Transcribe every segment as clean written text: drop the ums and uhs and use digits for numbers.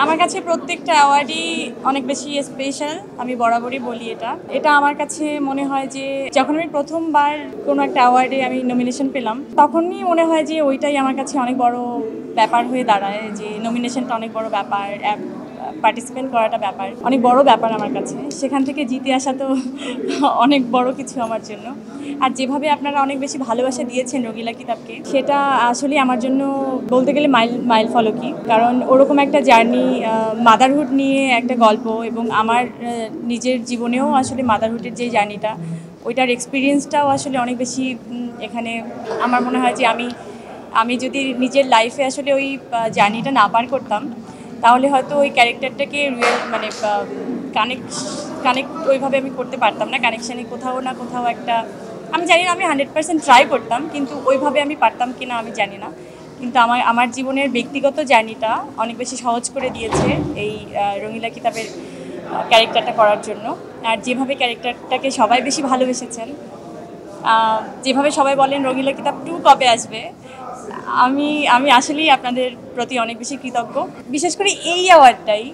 আমার কাছে প্রত্যেকটা অ্যাওয়ার্ডই অনেক বেশি স্পেশাল। আমি বরাবরই বলি এটা আমার কাছে মনে হয় যে যখন আমি প্রথমবার কোনো একটা অ্যাওয়ার্ডে আমি নমিনেশন পেলাম, তখনই মনে হয় যে ওইটাই আমার কাছে অনেক বড় ব্যাপার হয়ে দাঁড়ায়, যে নমিনেশনটা অনেক বড় ব্যাপার, পার্টিসিপেট করাটা ব্যাপার, অনেক বড় ব্যাপার আমার কাছে। সেখান থেকে জিতে আসা তো অনেক বড় কিছু আমার জন্য। আর যেভাবে আপনারা অনেক বেশি ভালোবাসা দিয়েছেন রঙিলা কিতাবকে, সেটা আসলে আমার জন্য বলতে গেলে মাইল ফলকই। কারণ ওরকম একটা জার্নি, মাদারহুড নিয়ে একটা গল্প, এবং আমার নিজের জীবনেও আসলে মাদারহুডের যে জার্নিটা, ওইটার এক্সপিরিয়েন্সটাও আসলে অনেক বেশি এখানে। আমার মনে হয় যে আমি যদি নিজের লাইফে আসলে ওই জার্নিটা না পার করতাম, তাহলে হয়তো ওই ক্যারেক্টারটাকে মানে কানেক্ট ওইভাবে আমি করতে পারতাম না। কানেকশানে কোথাও না কোথাও একটা, আমি জানি না আমি 100% ট্রাই করতাম, কিন্তু ওইভাবে আমি পারতাম কি না আমি জানি না। কিন্তু আমার জীবনের ব্যক্তিগত জার্নিটা অনেক বেশি সহজ করে দিয়েছে এই রঙিলা কিতাবের ক্যারেক্টারটা করার জন্য। আর যেভাবে ক্যারেক্টারটাকে সবাই বেশি ভালোবেসেছেন, যেভাবে সবাই বলেন রঙিলা কিতাব 2 কবে আসবে, আমি আসলেই আপনাদের প্রতি অনেক বেশি কৃতজ্ঞ। বিশেষ করে এই অ্যাওয়ার্ডটাই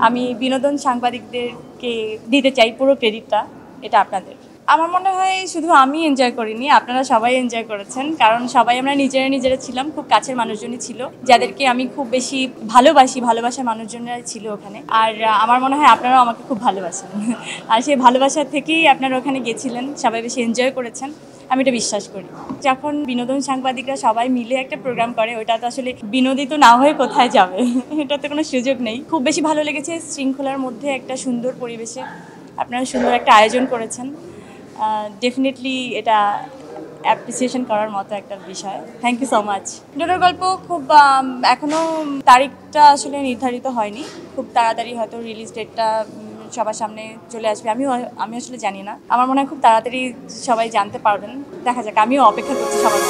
আমি বিনোদন সাংবাদিকদেরকে দিতে চাই, পুরো ক্রেডিটটা এটা আপনাদের। আমার মনে হয় শুধু আমি এনজয় করিনি, আপনারা সবাই এনজয় করেছেন। কারণ সবাই আমরা নিজেরা ছিলাম, খুব কাছের মানুষজনই ছিল যাদেরকে আমি খুব বেশি ভালোবাসার মানুষজনরা ছিল ওখানে। আর আমার মনে হয় আপনারাও আমাকে খুব ভালোবাসেন। আর সেই ভালোবাসা থেকেই আপনারা ওখানে গেছিলেন, সবাই বেশি এনজয় করেছেন, আমি এটা বিশ্বাস করি। যখন বিনোদন সাংবাদিকরা সবাই মিলে একটা প্রোগ্রাম করে, ওটা তো আসলে বিনোদিত না হয়ে কোথায় যাবে, এটাতে কোনো সুযোগ নেই। খুব বেশি ভালো লেগেছে, শৃঙ্খলার মধ্যে একটা সুন্দর পরিবেশে আপনারা সুন্দর একটা আয়োজন করেছেন। ডেফিনেটলি এটা অ্যাপ্রিসিয়েশন করার মতো একটা বিষয়। Thank you so much. ডোডোর গল্প খুব এখনও তারিখটা আসলে নির্ধারিত হয়নি, খুব তাড়াতাড়ি হয়তো রিলিজ ডেটটা সবার সামনে চলে আসবে। আমি আসলে জানি না, আমার মনে হয় খুব তাড়াতাড়ি সবাই জানতে পারবেন। দেখা যাক, আমিও অপেক্ষা করছি সবার।